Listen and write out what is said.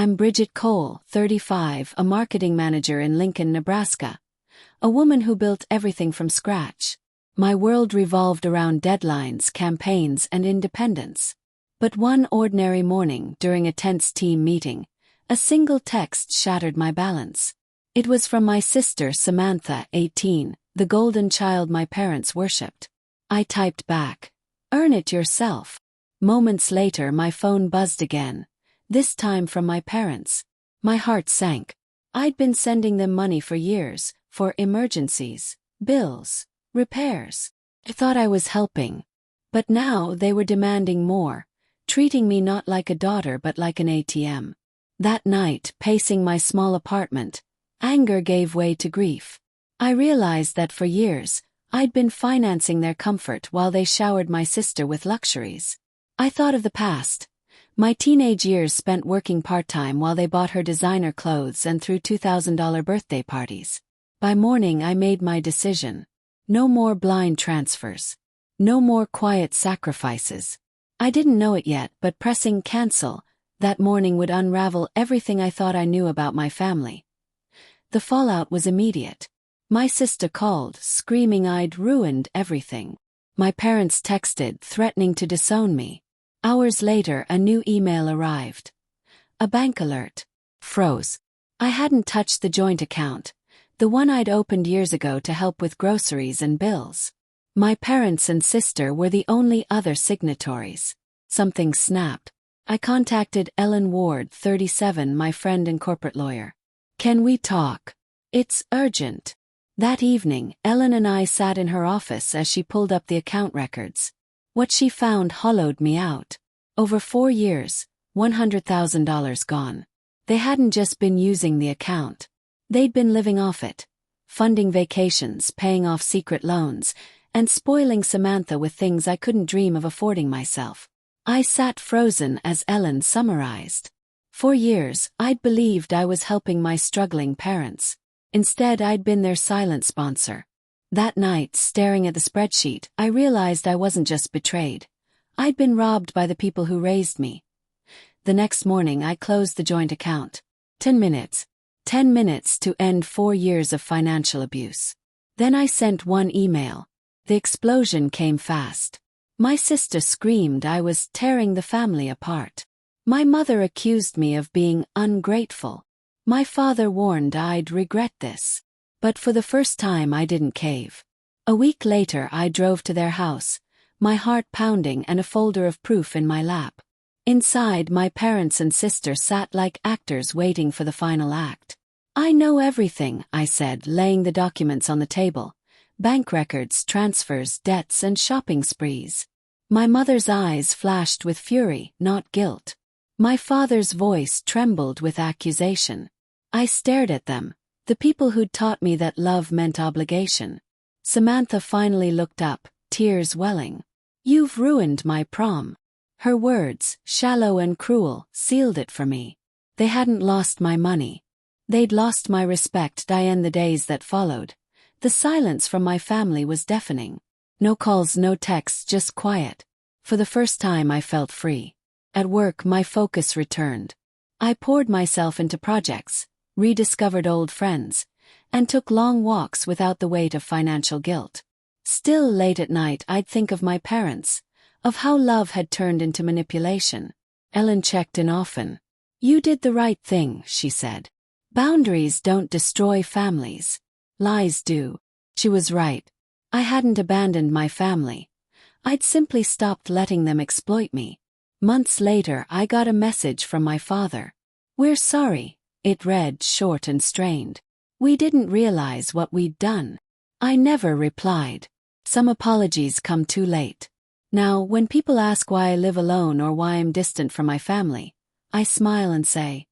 I'm Bridget Cole, 35, a marketing manager in Lincoln, Nebraska. A woman who built everything from scratch. My world revolved around deadlines, campaigns, and independence. But one ordinary morning, during a tense team meeting, a single text shattered my balance. It was from my sister Samantha, 18, the golden child my parents worshipped. I typed back, "Earn it yourself." Moments later my phone buzzed again, this time from my parents. My heart sank. I'd been sending them money for years, for emergencies, bills, repairs. I thought I was helping. But now they were demanding more, treating me not like a daughter but like an ATM. That night, pacing my small apartment, anger gave way to grief. I realized that for years, I'd been financing their comfort while they showered my sister with luxuries. I thought of the past. My teenage years spent working part-time while they bought her designer clothes and threw $2,000 birthday parties. By morning I made my decision. No more blind transfers. No more quiet sacrifices. I didn't know it yet, but pressing cancel that morning would unravel everything I thought I knew about my family. The fallout was immediate. My sister called, screaming I'd ruined everything. My parents texted, threatening to disown me. Hours later, a new email arrived. A bank alert. Froze. I hadn't touched the joint account, the one I'd opened years ago to help with groceries and bills. My parents and sister were the only other signatories. Something snapped. I contacted Ellen Ward, 37, my friend and corporate lawyer. "Can we talk? It's urgent." That evening, Ellen and I sat in her office as she pulled up the account records. What she found hollowed me out. Over 4 years, $100,000 gone. They hadn't just been using the account. They'd been living off it. Funding vacations, paying off secret loans, and spoiling Samantha with things I couldn't dream of affording myself. I sat frozen as Ellen summarized. For years, I'd believed I was helping my struggling parents. Instead, I'd been their silent sponsor. That night, staring at the spreadsheet, I realized I wasn't just betrayed. I'd been robbed by the people who raised me. The next morning, I closed the joint account. 10 minutes. 10 minutes to end 4 years of financial abuse. Then I sent one email. The explosion came fast. My sister screamed I was tearing the family apart. My mother accused me of being ungrateful. My father warned I'd regret this. But for the first time I didn't cave. A week later I drove to their house, my heart pounding and a folder of proof in my lap. Inside, my parents and sister sat like actors waiting for the final act. "I know everything," I said, laying the documents on the table. Bank records, transfers, debts, and shopping sprees. My mother's eyes flashed with fury, not guilt. My father's voice trembled with accusation. I stared at them. The people who'd taught me that love meant obligation. Samantha finally looked up, tears welling. "You've ruined my prom." Her words, shallow and cruel, sealed it for me. They hadn't lost my money. They'd lost my respect. In the days that followed, the silence from my family was deafening. No calls, no texts, just quiet. For the first time I felt free. At work my focus returned. I poured myself into projects, rediscovered old friends, and took long walks without the weight of financial guilt. Still, late at night I'd think of my parents, of how love had turned into manipulation. Ellen checked in often. "You did the right thing," she said. "Boundaries don't destroy families. Lies do." She was right. I hadn't abandoned my family. I'd simply stopped letting them exploit me. Months later I got a message from my father. "We're sorry." It read, short and strained. "We didn't realize what we'd done." I never replied. Some apologies come too late. Now, when people ask why I live alone or why I'm distant from my family, I smile and say,